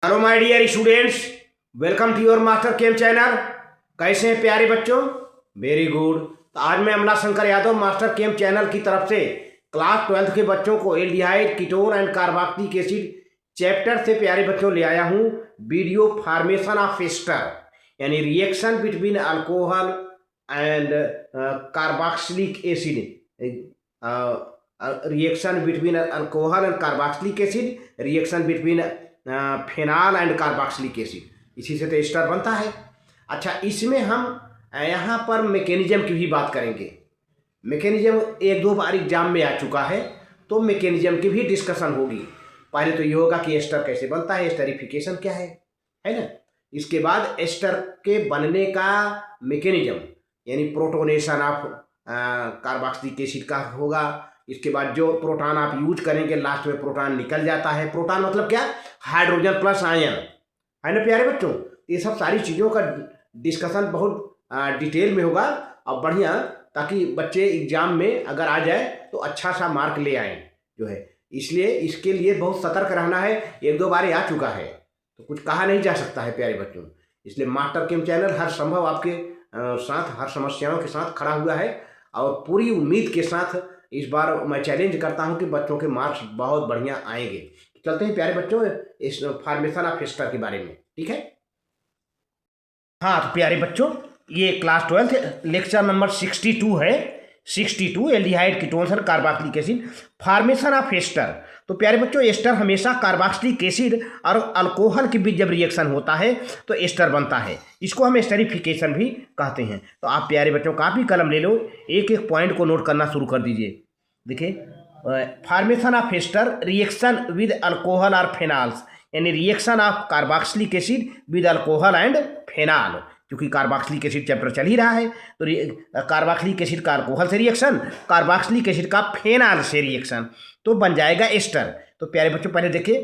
Hello my dear students, welcome to your master chem channel. कैसे हैं प्यारे बच्चों? Very good. तो आज मैं Amla Shankar Yadav master chem channel की तरफ से क्लास 12th के बच्चों को aldehyde, ketone and carboxylic acid chapter से प्यारे बच्चों ले आया हूँ वीडियो फॉर्मेशन ऑफ एस्टर, यानी reaction between alcohol and carboxylic acid, reaction between alcohol and carboxylic acid, reaction between phenol and carboxylic acid, इसी से तो एस्टर बनता है। अच्छा, इसमें हम यहाँ पर मैकेनिज्म की भी बात करेंगे। मैकेनिज्म एक दो बार एग्जाम में आ चुका है, तो मैकेनिज्म की भी डिस्कशन होगी। पहले तो ये होगा कि एस्टर कैसे बनता है, एस्टरिफिकेशन क्या है ना। इसके बाद एस्टर के बनने का मैकेनिज्म, यानी प्रोटोनेशन ऑफ कार्बोक्सिलिक एसिड का होगा। इसके बाद जो प्रोटॉन आप यूज करेंगे, लास्ट में प्रोटॉन निकल जाता है। प्रोटॉन मतलब क्या? हाइड्रोजन प्लस आयन, है ना प्यारे बच्चों। ये सब सारी चीज़ों का डिस्कशन बहुत डिटेल में होगा और बढ़िया, ताकि बच्चे एग्जाम में अगर आ जाए तो अच्छा सा मार्क ले आए जो है। इसलिए इसके लिए बहुत सतर्क रहना है। एक दो बार आ चुका है तो कुछ कहा नहीं जा सकता है प्यारे बच्चों। इसलिए मास्टर केम चैनल हर संभव आपके साथ, हर समस्याओं के साथ खड़ा हुआ है और पूरी उम्मीद के साथ इस बार मैं चैलेंज करता हूं कि बच्चों के मार्क्स बहुत बढ़िया आएंगे। चलते हैं प्यारे बच्चों इस फॉर्मेशन ऑफ एस्टर के बारे में, ठीक है। हाँ तो प्यारे बच्चों, ये क्लास 12 लेक्चर नंबर 62 है। 62 aldehyde, ketones and carboxylic acid, formation of ester. तो प्यारे बच्चों, एस्टर हमेशा कार्बोक्सिलिक एसिड और अल्कोहल के बीच जब रिएक्शन होता है तो एस्टर बनता है। इसको हम एस्टरिफिकेशन भी कहते हैं। तो आप प्यारे बच्चों कापी कलम ले लो, एक एक पॉइंट को नोट करना शुरू कर दीजिए। देखिए, formation of ester, reaction with alcohol और फेनॉल्स, यानी reaction of carboxylic acid with alcohol and phenol. क्योंकि कार्बोक्सिलिक एसिड चैप्टर चल ही रहा है, तो कार्बोक्सिलिक एसिड का अल्कोहल से रिएक्शन, कार्बोक्सिलिक एसिड का फेनॉल से रिएक्शन, तो बन जाएगा एस्टर। तो प्यारे बच्चों पहले देखिए,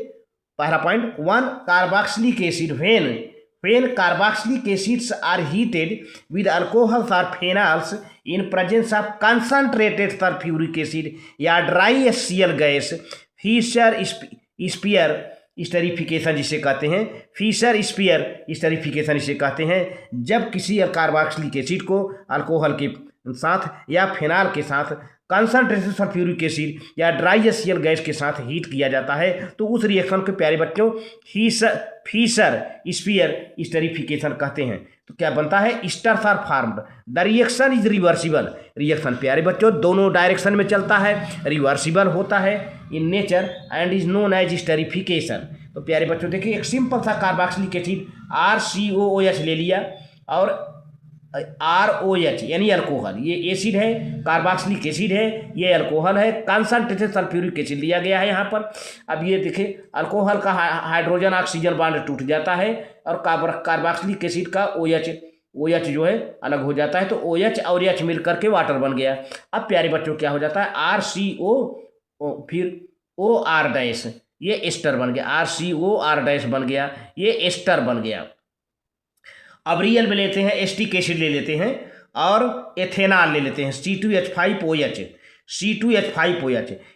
पहला point 1, carboxylic acid when carboxylic acids are heated with alcohols or phenols in presence of concentrated sulfuric acid या dry HCl गैस, फिशर स्पीयर स्टरिफिकेशन जिसे कहते हैं, फिशर स्पीयर स्टरिफिकेशन इसे कहते हैं। जब किसी कार्बोक्सिलिक एसिड को अल्कोहल के साथ या फेनॉल के साथ कंसंट्रेटेड सल्फ्यूरिक एसिड या ड्राई HCl गैस के साथ हीट किया जाता है, तो उस रिएक्शन को प्यारे बच्चों फिशर स्पीयर स्टरिफिकेशन कहते हैं। तो क्या बनता है? Esters are formed, the reaction is reversible. Reaction प्यारे बच्चों दोनों डायरेक्शन में चलता है, रिवर्सिबल होता है in nature and is known as esterification. तो प्यारे बच्चों देखिए, एक सिंपल सा कार्बोक्सिलिक एसिड RCOOH ले लिया और ROH यानी अल्कोहल, ये एसिड है, कार्बोक्सिलिक एसिड है, ये अल्कोहल है, कंसंट्रेटेड सल्फ्यूरिक एसिड लिया गया है यहाँ पर। अब ये देखिए, अल्कोहल का हाइड्रोजन ऑक्सीजन बॉन्ड टूट जाता है और कार्बोक्सिलिक एसिड का OH जो है अलग हो जाता है, तो OH और H मिल करके वाटर बन गया। अब प्यारे बच्चों क्या हो जाता है? RCO फिर OR-, ये एस्टर बन गया। RCOR- बन गया, ये एस्टर बन गया। अब रियल में लेते हैं, एस्टिक एसिड ले लेते हैं और एथेनॉल ले लेते हैं, C2H5OH।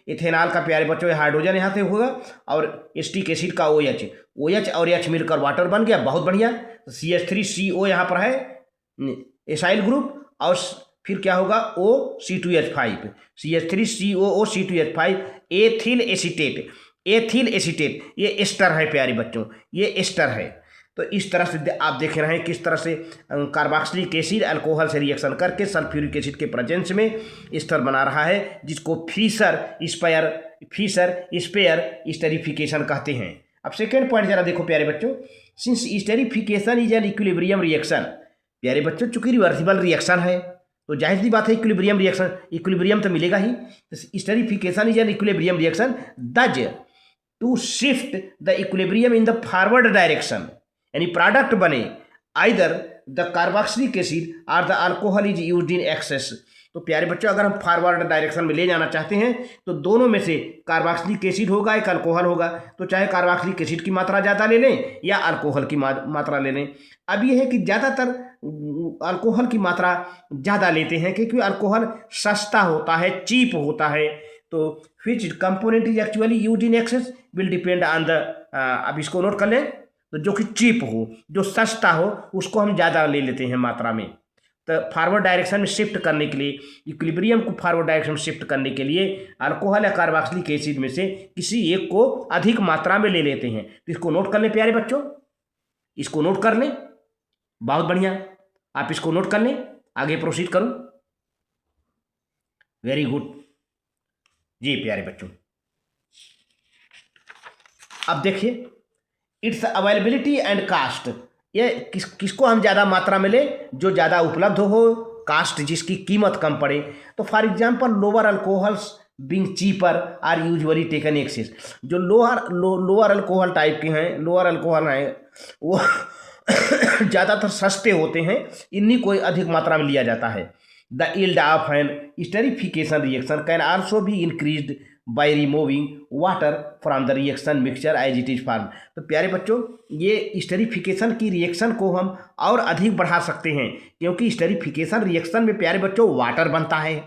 एथेनॉल का प्यारे बच्चों हाइड्रोजन यहाँ से होगा और एस्टिक एसिड का OH और H मिलकर वाटर बन गया, बहुत बढ़िया। CH3CO यहाँ पर है एसाइल ग्रुप, और फिर क्या होगा? O, CH3COO C2H5, ethyl acetate, ये एस्टर है प्यारे बच्चों, ये एस्टर है। तो इस तरह से आप देख रहे हैं किस तरह से कार्बोक्सिलिक एसिड अल्कोहल से रिएक्शन करके सल्फ्यूरिक एसिड के प्रेजेंस में एस्टर बना रहा है, जिसको फिशर स्पीयर स्टरिफिकेशन कहते हैं। अब सेकेंड पॉइंट जरा देखो प्यारे बच्चों, since esterification is an equilibrium reaction, प्यारे बच्चों चूंकि रिवर्सिबल रिएक्शन है तो जाहिर सी बात है इक्विलिब्रियम रिएक्शन, इक्विलिब्रियम तो मिलेगा ही। Esterification is an equilibrium reaction thus to shift the equilibrium in the forward direction, यानी प्रोडक्ट बने आइदर द कार्बोक्सिलिक एसिड और the alcohol is used in excess. तो प्यारे बच्चों अगर हम फॉरवर्ड डायरेक्शन में ले जाना चाहते हैं तो दोनों में से कार्बोक्सिलिक एसिड होगा, एक अल्कोहल होगा, तो चाहे कार्बोक्सिलिक एसिड की मात्रा ज़्यादा ले लें या अल्कोहल की मात्रा ले लें। अब यह है कि ज़्यादातर अल्कोहल की मात्रा ज़्यादा लेते हैं क्योंकि अल्कोहल सस्ता होता है, चीप होता है। तो which component is actually used in excess will depend on the अब इसको नोट कर लें, तो जो कि चीप हो, जो सस्ता हो, उसको हम ज़्यादा ले लेते हैं मात्रा में। तो फॉरवर्ड डायरेक्शन में शिफ्ट करने के लिए, इक्विलिब्रियम को फॉरवर्ड डायरेक्शन में शिफ्ट करने के लिए अल्कोहल या कार्बोक्सिलिक एसिड में से किसी एक को अधिक मात्रा में ले लेते हैं। तो इसको नोट कर लें प्यारे बच्चों, इसको नोट कर लें। बहुत बढ़िया, आप इसको नोट कर लें। आगे प्रोसीड करूं? वेरी गुड जी प्यारे बच्चों। अब देखिए, इट्स अवेलेबिलिटी एंड कास्ट, ये किसको हम ज़्यादा मात्रा में ले, जो ज़्यादा उपलब्ध हो, कास्ट जिसकी कीमत कम पड़े। तो for example lower alcohols being cheaper are usually taken excess. जो लोअर अल्कोहल टाइप के हैं, लोअर अल्कोहल हैं, वो ज़्यादातर सस्ते होते हैं, इन्हीं को अधिक मात्रा में लिया जाता है। The yield of an esterification reaction can also be increased by removing water from the reaction mixture as it is form. तो प्यारे बच्चों, ये स्टेरिफिकेशन की रिएक्शन को हम और अधिक बढ़ा सकते हैं, क्योंकि स्टेरिफिकेशन रिएक्शन में प्यारे बच्चों वाटर बनता है।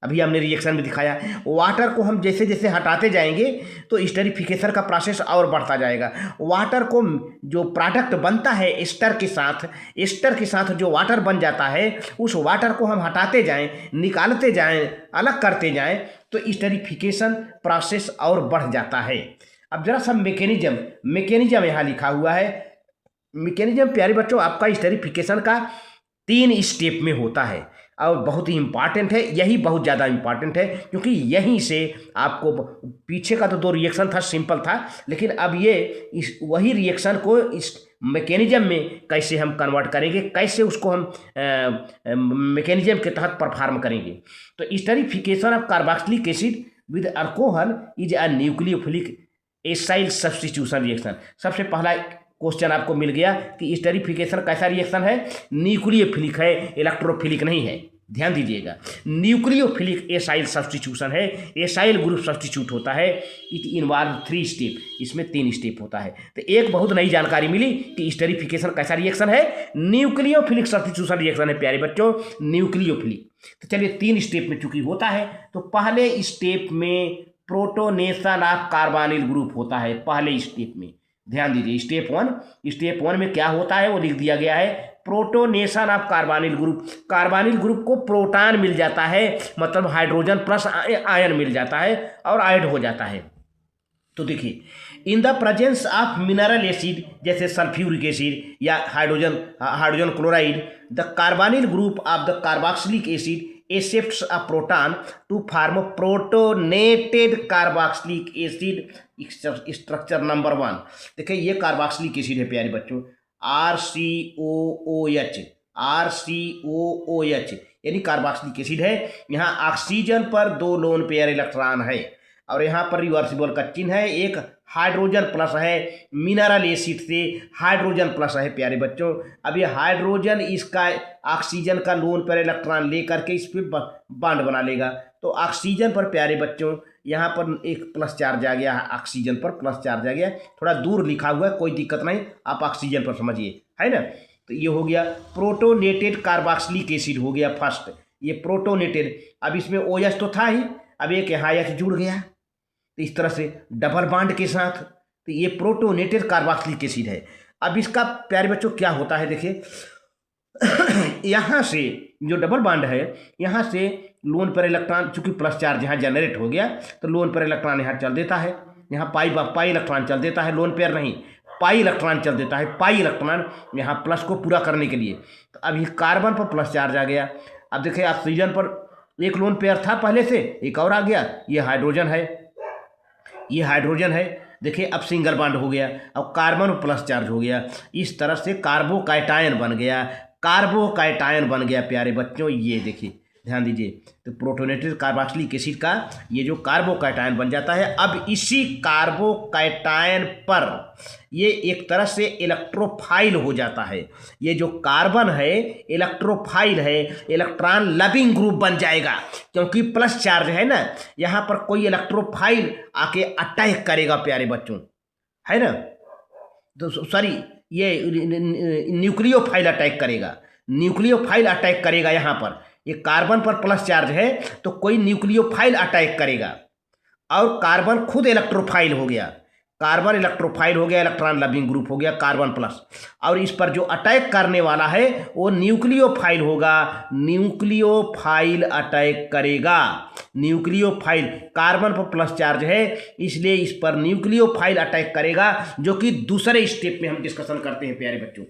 अभी हमने रिएक्शन में दिखाया, वाटर को हम जैसे जैसे हटाते जाएंगे तो स्टेरिफिकेशन का प्रोसेस और बढ़ता जाएगा। वाटर को जो प्रोडक्ट बनता है एस्टर के साथ जो वाटर बन जाता है, उस वाटर को हम हटाते जाएं, निकालते जाएं, अलग करते जाएं, तो स्टेरिफिकेशन प्रोसेस और बढ़ जाता है। अब जरा सा मैकेनिज्म यहाँ लिखा हुआ है। मैकेनिज्म प्यारे बच्चों आपका स्टेरिफिकेशन का 3 स्टेप में होता है और बहुत ही इम्पॉर्टेंट है। यही बहुत ज़्यादा इम्पॉर्टेंट है, क्योंकि यहीं से आपको, पीछे का तो 2 रिएक्शन था, सिंपल था, लेकिन अब ये वही रिएक्शन को इस मैकेनिज्म में कैसे हम कन्वर्ट करेंगे, कैसे उसको हम मैकेनिज्म के तहत परफॉर्म करेंगे। तो esterification of carboxylic acid with alcohol is a nucleophilic acyl substitution reaction. सबसे पहला क्वेश्चन आपको मिल गया कि स्टेरिफिकेशन कैसा रिएक्शन है, न्यूक्लियोफिलिक है, इलेक्ट्रोफिलिक नहीं है। ध्यान दीजिएगा, न्यूक्लियोफिलिक एसाइल सब्स्टिट्यूशन है, एसाइल ग्रुप सब्स्टिट्यूट होता है। इट इन्वॉल्व 3 स्टेप, इसमें 3 स्टेप होता है। तो एक बहुत नई जानकारी मिली कि स्टेरिफिकेशन कैसा रिएक्शन है, न्यूक्लियोफिलिक सब्स्टिट्यूशन रिएक्शन है प्यारे बच्चों, न्यूक्लियोफिलिक। तो चलिए 3 स्टेप में चूंकि होता है, तो पहले स्टेप में प्रोटोनेशन ऑफ कार्बोनिल ग्रुप होता है। पहले स्टेप में ध्यान दीजिए, स्टेप 1 में क्या होता है वो लिख दिया गया है, protonation of carbonyl group. Carbonyl group को प्रोटॉन मिल जाता है, मतलब हाइड्रोजन प्लस आयन मिल जाता है और ऐड हो जाता है। तो देखिए, in the presence of mineral acid जैसे सल्फ्यूरिक एसिड या hydrogen chloride, the carbonyl group of the carboxylic acid accepts a proton to form protonated carboxylic acid structure number 1। देखिए ये कार्बोक्सिलिक एसिड है प्यारे बच्चों, RCOOH यानी कार्बोक्सिलिक एसिड है। यहाँ ऑक्सीजन पर 2 लोन पेयर इलेक्ट्रॉन है और यहाँ पर रिवर्सिबल का चिन्ह है, एक हाइड्रोजन प्लस है, मिनरल एसिड से हाइड्रोजन प्लस है प्यारे बच्चों। अब ये हाइड्रोजन इसका ऑक्सीजन का लोन पेयर इलेक्ट्रॉन ले करके इस पर बॉन्ड बना लेगा। तो ऑक्सीजन पर प्यारे बच्चों यहाँ पर एक प्लस चार्ज आ गया, ऑक्सीजन पर प्लस चार्ज आ गया, थोड़ा दूर लिखा हुआ है, कोई दिक्कत नहीं, आप ऑक्सीजन पर समझिए, है ना। तो ये हो गया प्रोटोनेटेड कार्बोक्सिलिक एसिड हो गया फर्स्ट, ये प्रोटोनेटेड। अब इसमें OH तो था ही, अब एक यहाँ H जुड़ गया, तो इस तरह से डबल बॉन्ड के साथ, तो ये प्रोटोनेटेड कार्बोक्सिलिक एसिड है। अब इसका प्यारे बच्चों क्या होता है, देखिए यहाँ से जो डबल बॉन्ड है, यहाँ से लोन पर इलेक्ट्रॉन, चूंकि प्लस चार्ज यहाँ जनरेट हो गया, तो लोन पर इलेक्ट्रॉन यहाँ चल देता है, यहाँ पाई इलेक्ट्रॉन चल देता है, लोन पेयर नहीं, पाई इलेक्ट्रॉन चल देता है, पाई इलेक्ट्रॉन यहाँ प्लस को पूरा करने के लिए। तो अब ये कार्बन पर प्लस चार्ज आ गया। अब देखिए ऑक्सीजन पर एक लोन पेयर था पहले से, एक और आ गया, ये हाइड्रोजन है, देखिए अब सिंगल बॉन्ड हो गया, अब कार्बन प्लस चार्ज हो गया, इस तरह से कार्बोकैटायन बन गया प्यारे बच्चों। ये देखिए ध्यान दीजिए, तो प्रोटोनेटेड कार्बोक्सिलिक एसिड का ये जो कार्बोकैटायन बन जाता है। अब इसी कार्बोकैटायन पर ये एक तरह से इलेक्ट्रोफाइल हो जाता है, ये जो कार्बन है इलेक्ट्रोफाइल है, इलेक्ट्रॉन लविंग ग्रुप बन जाएगा, क्योंकि प्लस चार्ज है ना, यहाँ पर कोई इलेक्ट्रोफाइल आके अटैक करेगा प्यारे बच्चों, है ना। तो सॉरी, ये न्यूक्लियोफाइल अटैक करेगा यहाँ पर, ये कार्बन पर प्लस चार्ज है तो कोई न्यूक्लियोफाइल अटैक करेगा, और कार्बन खुद इलेक्ट्रोफाइल हो गया, कार्बन इलेक्ट्रोफाइल हो गया, इलेक्ट्रॉन लविंग ग्रुप हो गया कार्बन प्लस, और इस पर जो अटैक करने वाला है वो न्यूक्लियोफाइल होगा, न्यूक्लियोफाइल अटैक करेगा। न्यूक्लियोफाइल कार्बन पर प्लस चार्ज है इसलिए इस पर न्यूक्लियोफाइल अटैक करेगा, जो कि दूसरे स्टेप में हम डिस्कशन करते हैं प्यारे बच्चों।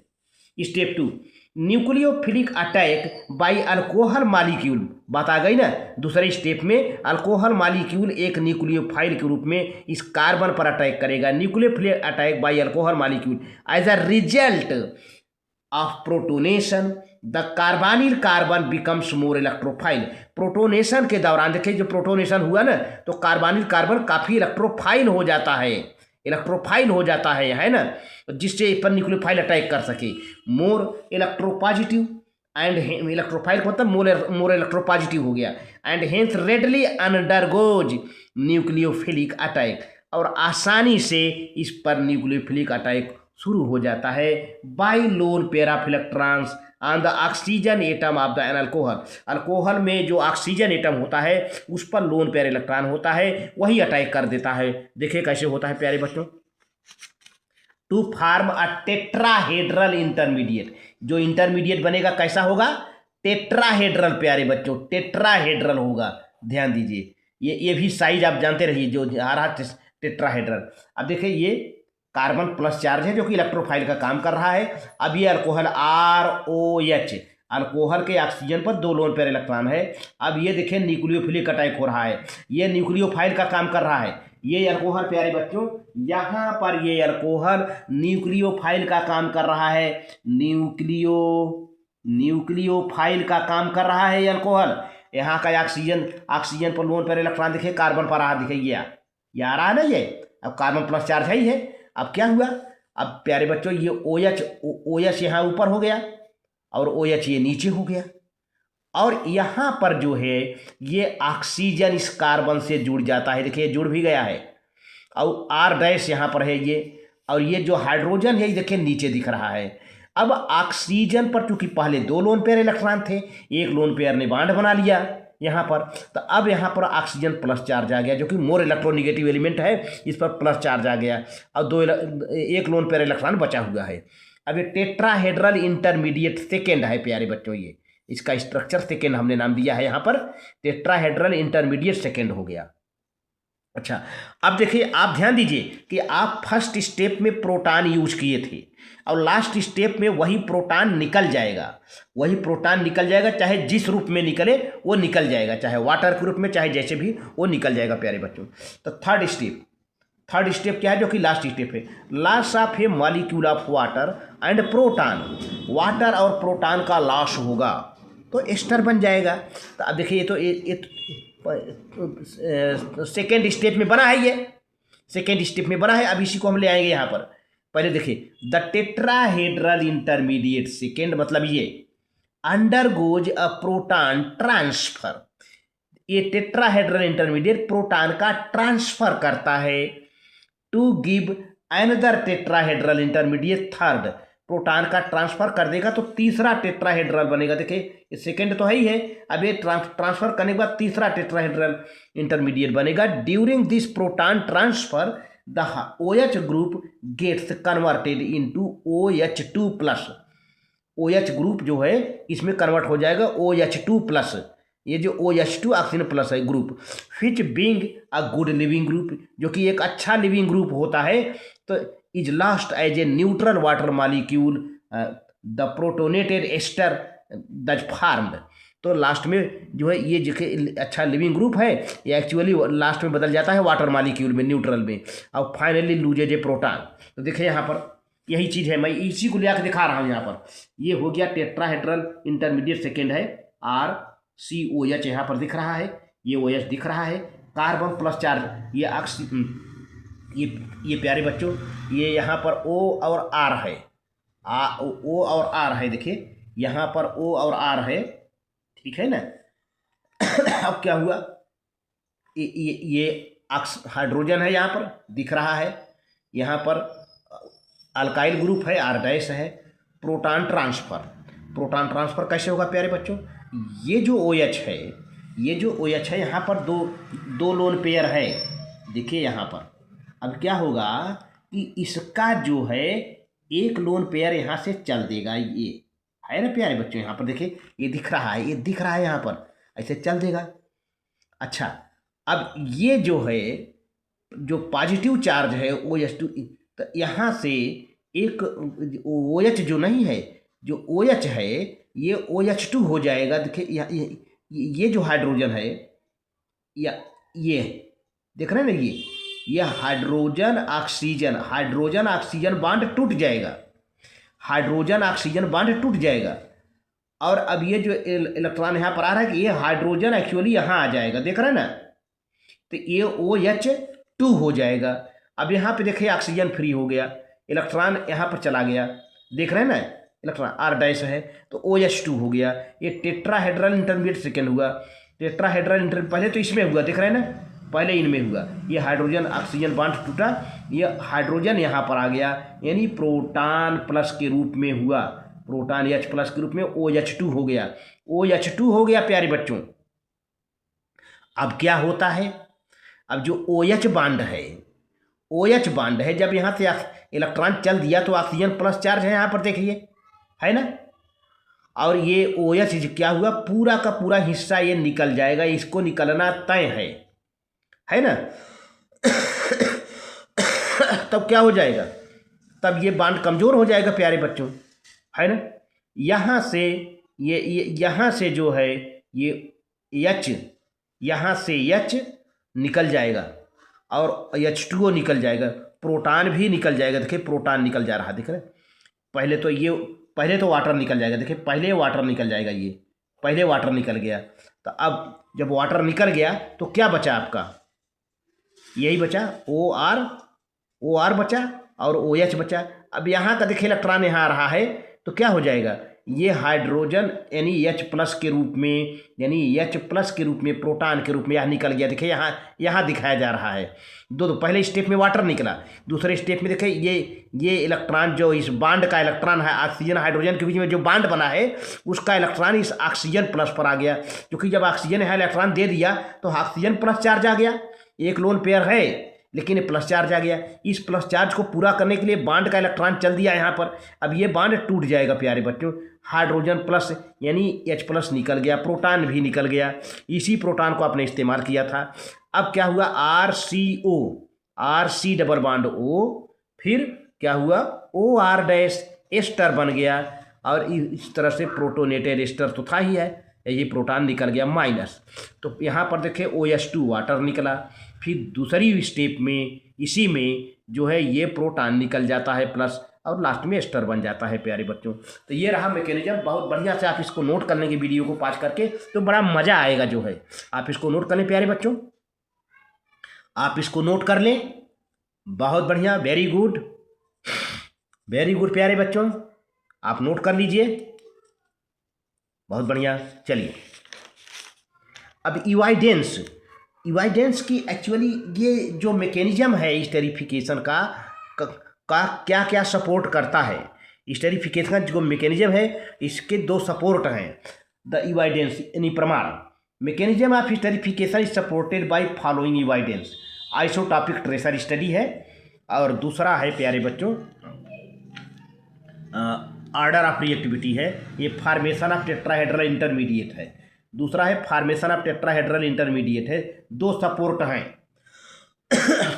Step 2 nucleophilic attack by alcohol molecule, बात आ गई ना। दूसरे स्टेप में अल्कोहल मॉलिक्यूल एक न्यूक्लियोफाइल के रूप में इस कार्बन पर अटैक करेगा। Nucleophilic attack by alcohol molecule as a result of protonation the carbonyl carbon becomes more electrophile. Protonation के दौरान देखिए जो प्रोटोनेशन हुआ ना तो कार्बोनिल कार्बन काफ़ी इलेक्ट्रोफाइल हो जाता है, इलेक्ट्रोफाइल हो जाता है ना, जिससे पर न्यूक्लियोफाइल अटैक कर सके। मोर इलेक्ट्रोपॉजिटिव एंड इलेक्ट्रोफाइल को मतलब मोर इलेक्ट्रोपॉजिटिव हो गया and hence readily undergoes nucleophilic attack, और आसानी से इस पर न्यूक्लियोफिलिक अटैक शुरू हो जाता है bye lone pair of electrons on the oxygen atom of the an alcohol. Alcohol में जो ऑक्सीजन एटम होता है उस पर लोन पेयर इलेक्ट्रॉन होता है, वही अटैक कर देता है। देखिए कैसे होता है प्यारे बच्चों। To form a tetrahedral intermediate, जो इंटरमीडिएट बनेगा कैसा होगा, टेट्राहेड्रल प्यारे बच्चों, टेट्राहेड्रल होगा। ध्यान दीजिए ये भी साइज आप जानते रहिए जो आ रहा टेट्राहेड्रल। अब देखिए ये कार्बन प्लस चार्ज है जो कि इलेक्ट्रोफाइल का काम कर रहा है। अब ये अल्कोहल ROH, अल्कोहल के ऑक्सीजन पर 2 लोन पेयर इलेक्ट्रॉन है। अब ये देखिए न्यूक्लियोफिलिक अटैक हो रहा है, ये न्यूक्लियोफाइल का काम कर रहा है। ये अल्कोहल प्यारे बच्चों, यहाँ पर ये अल्कोहल न्यूक्लियोफाइल का काम कर रहा है, न्यूक्लियोफाइल का काम कर रहा है ये अल्कोहल। यहाँ का ऑक्सीजन पर लोन पेयर इलेक्ट्रॉन देखिए, कार्बन पर आ देखिए ये आ रहा है ना, ये अब कार्बन प्लस चार्ज है ही है। अब क्या हुआ, अब प्यारे बच्चों ये OH यहाँ ऊपर हो गया और OH ये नीचे हो गया, और यहाँ पर जो है ये ऑक्सीजन इस कार्बन से जुड़ जाता है। देखिए जुड़ भी गया है, और R' यहाँ पर है ये, और ये जो हाइड्रोजन है ये देखिए नीचे दिख रहा है। अब ऑक्सीजन पर चूंकि पहले 2 लोन पेयर इलेक्ट्रॉन थे, एक लोन पेयर ने बॉन्ड बना लिया यहाँ पर, तो अब यहाँ पर ऑक्सीजन प्लस चार्ज आ गया जो कि मोर इलेक्ट्रोनिगेटिव एलिमेंट है, इस पर प्लस चार्ज आ गया, और एक लोन पेयर इलेक्ट्रॉन बचा हुआ है। अब ये टेट्राहेड्रल इंटरमीडिएट सेकेंड है प्यारे बच्चों, ये इसका स्ट्रक्चर सेकेंड हमने नाम दिया है यहाँ पर, टेट्राहेड्रल इंटरमीडिएट सेकेंड हो गया। अच्छा अब देखिए आप ध्यान दीजिए कि आप फर्स्ट स्टेप में प्रोटॉन यूज किए थे और लास्ट स्टेप में वही प्रोटॉन निकल जाएगा, वही प्रोटॉन निकल जाएगा, चाहे जिस रूप में निकले वो निकल जाएगा, चाहे वाटर के रूप में चाहे जैसे भी वो निकल जाएगा प्यारे बच्चों। तो थर्ड स्टेप क्या है जो कि लास्ट स्टेप है, loss of A molecule of water and proton, water और प्रोटॉन का लॉस होगा तो एस्टर बन जाएगा। तो अब देखिए ये तो सेकेंड स्टेप में बना है, ये सेकेंड स्टेप में बना है। अब इसी को हम ले आएंगे यहाँ पर। पहले देखिए द टेट्राहेड्रल इंटरमीडिएट सेकेंड मतलब ये अंडरगोज अ प्रोटॉन ट्रांसफर, ये टेट्राहेड्रल इंटरमीडिएट प्रोटॉन का ट्रांसफर करता है to give another tetrahedral intermediate third, proton का ट्रांसफर कर देगा तो तीसरा टेट्राहेड्रल बनेगा। देखिए सेकेंड तो है ही है, अब ये ट्रांसफर करने के बाद तीसरा टेट्राहेड्रल इंटरमीडिएट बनेगा। During this proton transfer the OH group gets converted into OH2+, OH group जो है इसमें कन्वर्ट हो जाएगा OH2+, ये जो OH2 ऑक्सीजन प्लस है group, which being a good leaving group, जो कि एक अच्छा लिविंग ग्रुप होता है, तो is lost as a neutral water molecule the protonated ester thus formed. तो लास्ट में जो है ये जो अच्छा लिविंग ग्रुप है ये एक्चुअली लास्ट में बदल जाता है वाटर मॉलिक्यूल में, न्यूट्रल में, और फाइनली लूजेज ए प्रोटॉन। तो देखिए यहाँ पर यही चीज़ है, मैं इसी को ले आकर दिखा रहा हूँ। यहाँ पर ये हो गया टेट्राहेड्रल इंटरमीडिएट सेकेंड है, RCOH यहाँ पर दिख रहा है, ये OH दिख रहा है, कार्बन प्लस चार्ज ये प्यारे बच्चों ये यहाँ पर O और R है, O और R है, देखिए यहाँ पर O और R है, ठीक है ना। अब क्या हुआ, ये हाइड्रोजन है यहाँ पर दिख रहा है, यहाँ पर अल्काइल ग्रुप है, R' है, प्रोटॉन ट्रांसफर कैसे होगा प्यारे बच्चों, ये जो OH है यहाँ पर दो लोन पेयर है, देखिए यहाँ पर अब क्या होगा कि इसका जो है एक लोन पेयर यहाँ से चल देगा, ये है ना प्यारे बच्चों, यहाँ पर देखिए ये दिख रहा है, ये दिख रहा है यहाँ पर, ऐसे चल देगा। अच्छा, अब ये जो है जो पॉजिटिव चार्ज है OH2, तो यहाँ से एक OH जो नहीं है, जो OH है ये OH2 हो जाएगा। देखिए ये जो हाइड्रोजन है, या ये देख रहे हैं ना, ये हाइड्रोजन ऑक्सीजन बॉन्ड टूट जाएगा, हाइड्रोजन ऑक्सीजन बॉन्ड टूट जाएगा। और अब ये जो इलेक्ट्रॉन यहाँ पर आ रहा है कि ये हाइड्रोजन एक्चुअली यहाँ आ जाएगा, देख रहे हैं ना, तो ये OH2 हो जाएगा। अब यहाँ पे देखिए ऑक्सीजन फ्री हो गया, इलेक्ट्रॉन यहाँ पर चला गया, देख रहे हैं ना, इलेक्ट्रॉन R' है तो OH2 हो गया। ये टेट्राहेड्रल इंटरमीडिएट सेकेंड हुआ, टेट्राहेड्रल इंटरमीडिएट पहले तो इसमें हुआ, देख रहे हैं ना, पहले इनमें हुआ, ये हाइड्रोजन ऑक्सीजन बॉन्ड टूटा, ये हाइड्रोजन यहाँ पर आ गया, यानी प्रोटॉन प्लस के रूप में हुआ, प्रोटॉन H प्लस के रूप में OH2 हो गया, OH2 हो गया प्यारे बच्चों। अब क्या होता है, अब जो OH बॉन्ड है, जब यहाँ से इलेक्ट्रॉन चल दिया तो ऑक्सीजन प्लस चार्ज है यहाँ पर, देखिए है ना, और ये OH क्या हुआ, पूरा का पूरा हिस्सा ये निकल जाएगा, इसको निकलना तय है ना। तब क्या हो जाएगा, तब ये बॉन्ड कमज़ोर हो जाएगा प्यारे बच्चों, है ना। यहाँ से ये यहाँ से जो है ये H, यहाँ से H निकल जाएगा और H2O निकल जाएगा, प्रोटॉन भी निकल जाएगा, देखिए प्रोटॉन निकल जा रहा, देख रहे, पहले तो वाटर निकल जाएगा, देखिए पहले वाटर निकल जाएगा, ये पहले वाटर निकल गया। तो अब जब वाटर निकल गया तो क्या बचा आपका, यही बचा OR बचा और OH बचा। अब यहाँ का देखिए इलेक्ट्रॉन यहाँ आ रहा है तो क्या हो जाएगा, ये हाइड्रोजन यानी H प्लस के रूप में, प्रोटॉन के रूप में यहाँ निकल गया, देखिए यहाँ दिखाया जा रहा है। दो पहले स्टेप में वाटर निकला, दूसरे स्टेप में देखिए ये इलेक्ट्रॉन जो इस बॉन्ड का इलेक्ट्रॉन है, ऑक्सीजन हाइड्रोजन के बीच में जो बॉन्ड बना है उसका इलेक्ट्रॉन इस ऑक्सीजन प्लस पर आ गया, क्योंकि जब ऑक्सीजन यहाँ इलेक्ट्रॉन दे दिया तो ऑक्सीजन प्लस चार्ज आ गया, एक लोन पेयर है लेकिन ये प्लस चार्ज आ गया। इस प्लस चार्ज को पूरा करने के लिए बॉन्ड का इलेक्ट्रॉन चल दिया यहाँ पर, अब ये बॉन्ड टूट जाएगा प्यारे बच्चों, हाइड्रोजन प्लस यानी H प्लस निकल गया, प्रोटॉन भी निकल गया, इसी प्रोटॉन को आपने इस्तेमाल किया था। अब क्या हुआ, RC डबल बॉन्ड O, फिर क्या हुआ OR' एस्टर बन गया, और इस तरह से प्रोटोनेटेड एस्टर तो था ही है, ये प्रोटॉन निकल गया माइनस। तो यहाँ पर देखिए OH2 वाटर निकला, फिर दूसरी स्टेप में इसी में जो है ये प्रोटॉन निकल जाता है प्लस, और लास्ट में एस्टर बन जाता है प्यारे बच्चों। तो ये रहा मैकेनिज्म, बहुत बढ़िया से आप इसको नोट कर लेंगे वीडियो को पॉज करके तो बड़ा मज़ा आएगा, जो है आप इसको नोट कर लें प्यारे बच्चों, आप इसको नोट कर लें, बहुत बढ़िया, वेरी गुड प्यारे बच्चों, आप नोट कर लीजिए, बहुत बढ़िया। चलिए अब इवाइडेंस की एक्चुअली ये जो मैकेनिज्म है स्टेरिफिकेशन का क्या क्या सपोर्ट करता है, स्टेरिफिकेशन का जो मैकेनिज्म है इसके दो सपोर्ट हैं, द इवाइडेंस यानी प्रमाण, mechanism of esterification is supported by following evidence, isotopic tracer study है, और दूसरा है प्यारे बच्चों ऑर्डर ऑफ रिएक्टिविटी है, ये फॉर्मेशन ऑफ टेट्राहेड्रल इंटरमीडिएट है, दूसरा है फॉर्मेशन ऑफ टेट्राहेड्रल इंटरमीडिएट है, दो सपोर्ट हैं।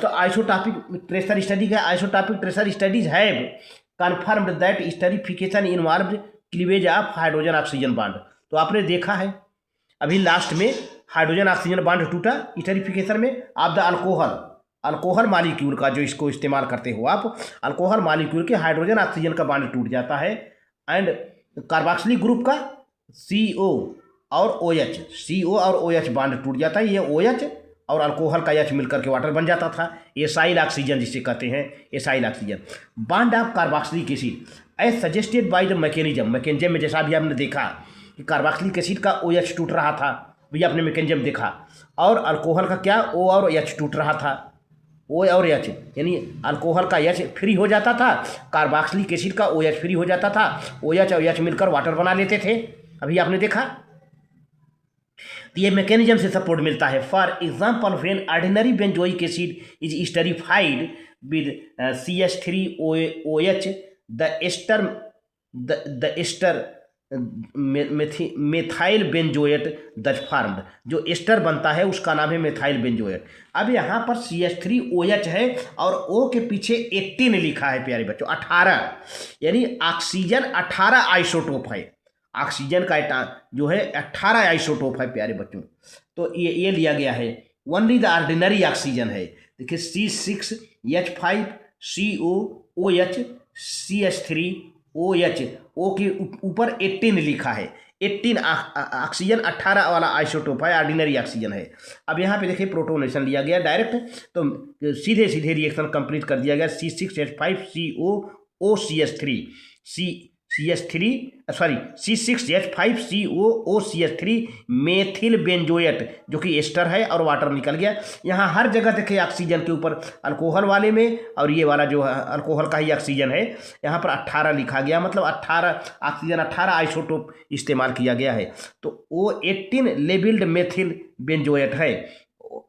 तो आइसोटॉपिक ट्रेसर स्टडी का, isotopic tracer studies have confirmed that esterification involved cleavage of hydrogen oxygen bond. तो आपने देखा है अभी लास्ट में हाइड्रोजन ऑक्सीजन बॉन्ड टूटा स्टेरिफिकेशन में ऑफ द अल्कोहल मालिक्यूल का, जो इसको इस्तेमाल करते हो आप, अल्कोहल मालिक्यूल के हाइड्रोजन ऑक्सीजन का बॉन्ड टूट जाता है, एंड कार्बोक्सिलिक ग्रुप का CO और OH बॉन्ड टूट जाता है, ये OH और अल्कोहल का H मिलकर के वाटर बन जाता था, एसाइल ऑक्सीजन जिसे कहते हैं, acyl oxygen. Bond of carboxylic acid as suggested by the mechanism में जैसा भी आपने देखा कि कार्बोक्सिलिक एसिड का OH टूट रहा था, भैया आपने मैकेनिज्म देखा, और अल्कोहल का क्या O और H टूट रहा था, O और H यानी अल्कोहल का H फ्री हो जाता था, कार्बोक्सिलिक एसिड का OH फ्री हो जाता था, OH और H मिलकर वाटर बना लेते थे, अभी आपने देखा। तो ये मैकेनिज्म से सपोर्ट मिलता है। For example when ordinary benzoic acid is esterified with CH3OH the ester the ester methyl benzoate thus formed. जो एस्टर बनता है उसका नाम है मेथाइल बेंजोएट। अब यहाँ पर CH3OH है और O के पीछे 18 लिखा है प्यारे बच्चों, 18, यानी ऑक्सीजन 18 आइसोटोप है। ऑक्सीजन का जो है 18 आइसोटोप है प्यारे बच्चों। तो ये लिया गया है। ओनली द ऑर्डिनरी ऑक्सीजन है, देखिए C6H5CO OH CH3OH, O के ऊपर 18 लिखा है। 18 ऑक्सीजन 18 वाला आइसोटोप है, ऑर्डिनरी ऑक्सीजन है। अब यहाँ पे देखिए प्रोटोनेशन लिया गया डायरेक्ट, तो सीधे सीधे रिएक्शन कंप्लीट कर दिया गया। C6H5COOCH3 मेथिल बेंजोएट, जो कि एस्टर है, और वाटर निकल गया। यहाँ हर जगह देखिए ऑक्सीजन के ऊपर अल्कोहल वाले में, और ये वाला जो अल्कोहल का ही ऑक्सीजन है, यहाँ पर 18 लिखा गया, मतलब 18 ऑक्सीजन 18 आइसोटोप इस्तेमाल किया गया है। तो O18 लेबल्ड मेथिल बेंजोएट है,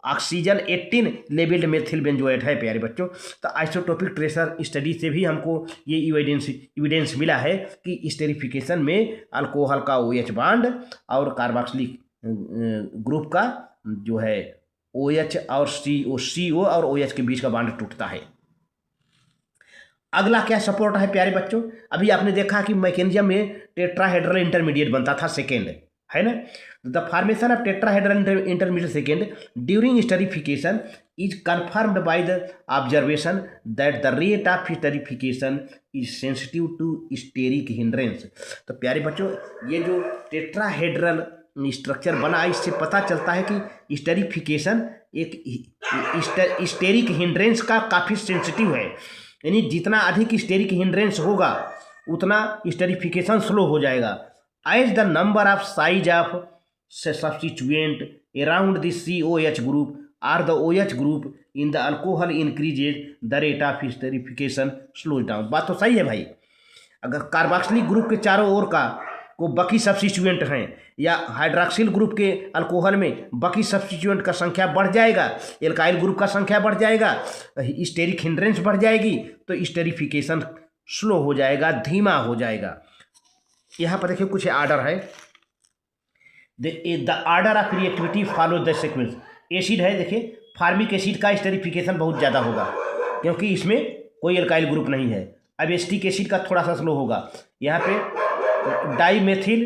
ऑक्सीजन 18 लेबल्ड मेथिल बेंजोएट है प्यारे बच्चों। तो आइसोटोपिक ट्रेसर स्टडी से भी हमको ये एविडेंस मिला है कि स्टेरिफिकेशन में अल्कोहल का OH बांड और कार्बोक्सिलिक ग्रुप का जो है OH और CO और OH के बीच का बांड टूटता है। अगला क्या सपोर्ट है प्यारे बच्चों, अभी आपने देखा कि मैकेनिज्म में टेट्राहेड्रल इंटरमीडिएट बनता था सेकेंड, है ना। The formation of tetrahedral intermediate second during esterification is confirmed by the observation that the rate of esterification is sensitive to steric hindrance. तो प्यारे बच्चों, ये जो टेट्राहेड्रल स्ट्रक्चर बना, इससे पता चलता है कि स्टरीफिकेशन एक स्टेरिक हिंड्रेंस का काफ़ी सेंसिटिव है, यानी जितना अधिक स्टेरिक हिंड्रेंस होगा उतना स्टरीफिकेशन स्लो हो जाएगा। As the number of size of substituent around the COH group or the OH group in the alcohol increases, the rate of esterification slows down। बात तो सही है भाई। अगर कार्बोक्सिलिक ग्रुप के चारों ओर का को बाकी सब्स्टिट्यूएंट हैं, या हाइड्रोक्सिल ग्रुप के अल्कोहल में बाकी सब्स्टिट्यूएंट का संख्या बढ़ जाएगा, एल्काइल ग्रुप का संख्या बढ़ जाएगा, स्टेरिक हिंड्रेंस बढ़ जाएगी, तो स्टेरिफिकेशन स्लो हो जाएगा, धीमा हो जाएगा। यहाँ पर देखिए कुछ आर्डर है, the order of reactivity follow the sequence. Acid है, देखिए फार्मिक एसिड का स्टेरिफिकेशन बहुत ज़्यादा होगा क्योंकto इसमें कोई एल्काइल ग्रुप नहीं है। अब एसिटिक एसिड का थोड़ा सा स्लो होगा। यहाँ पे डाईमेथिल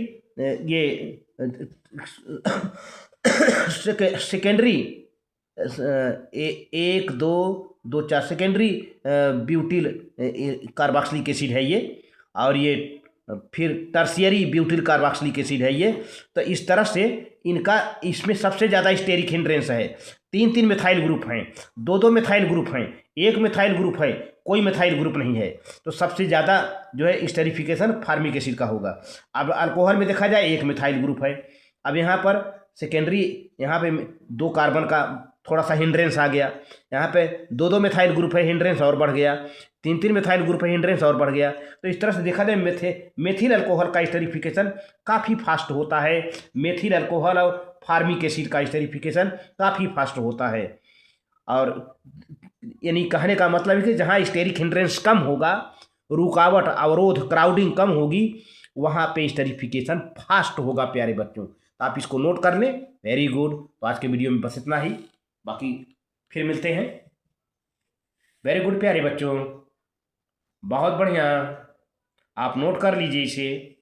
ये secondary 1, 2, 4 secondary butyl carboxylic acid है ये, और ये फिर टर्शियरी ब्यूटिल कार्बोक्सिलिक एसिड है ये। तो इस तरह से इनका इसमें सबसे ज़्यादा स्टेरिक हिंड्रेंस है। 3 मिथाइल ग्रुप हैं, 2 मिथाइल ग्रुप हैं, 1 मिथाइल ग्रुप है, कोई मिथाइल ग्रुप नहीं है। तो सबसे ज़्यादा जो है स्टेरिफिकेशन फार्मिक एसिड का होगा। अब अल्कोहल में देखा जाए 1 मिथाइल ग्रुप है। अब यहाँ पर सेकेंडरी, यहाँ पे 2 कार्बन का थोड़ा सा हिंड्रेंस आ गया, यहाँ पे 2 मिथाइल ग्रुप है, हिंड्रेंस और बढ़ गया, 3 मिथाइल ग्रुप है, हिंड्रेंस और बढ़ गया। तो इस तरह से देखा जाए मेथिल अल्कोहल का स्टेरिफिकेशन काफ़ी फास्ट होता है। मेथिल अल्कोहल और फार्मिक एसिड का स्टेरिफिकेशन काफ़ी फास्ट होता है। और यानी कहने का मतलब है कि जहाँ स्टेरिक हिंड्रेंस कम होगा, रुकावट, अवरोध, क्राउडिंग कम होगी, वहाँ पे स्टेरिफिकेशन फास्ट होगा प्यारे बच्चों। तो आप इसको नोट कर लें। Very good. तो आज के वीडियो में बस इतना ही, बाकी फिर मिलते हैं। वेरी गुड प्यारे बच्चों, बहुत बढ़िया, आप नोट कर लीजिए इसे।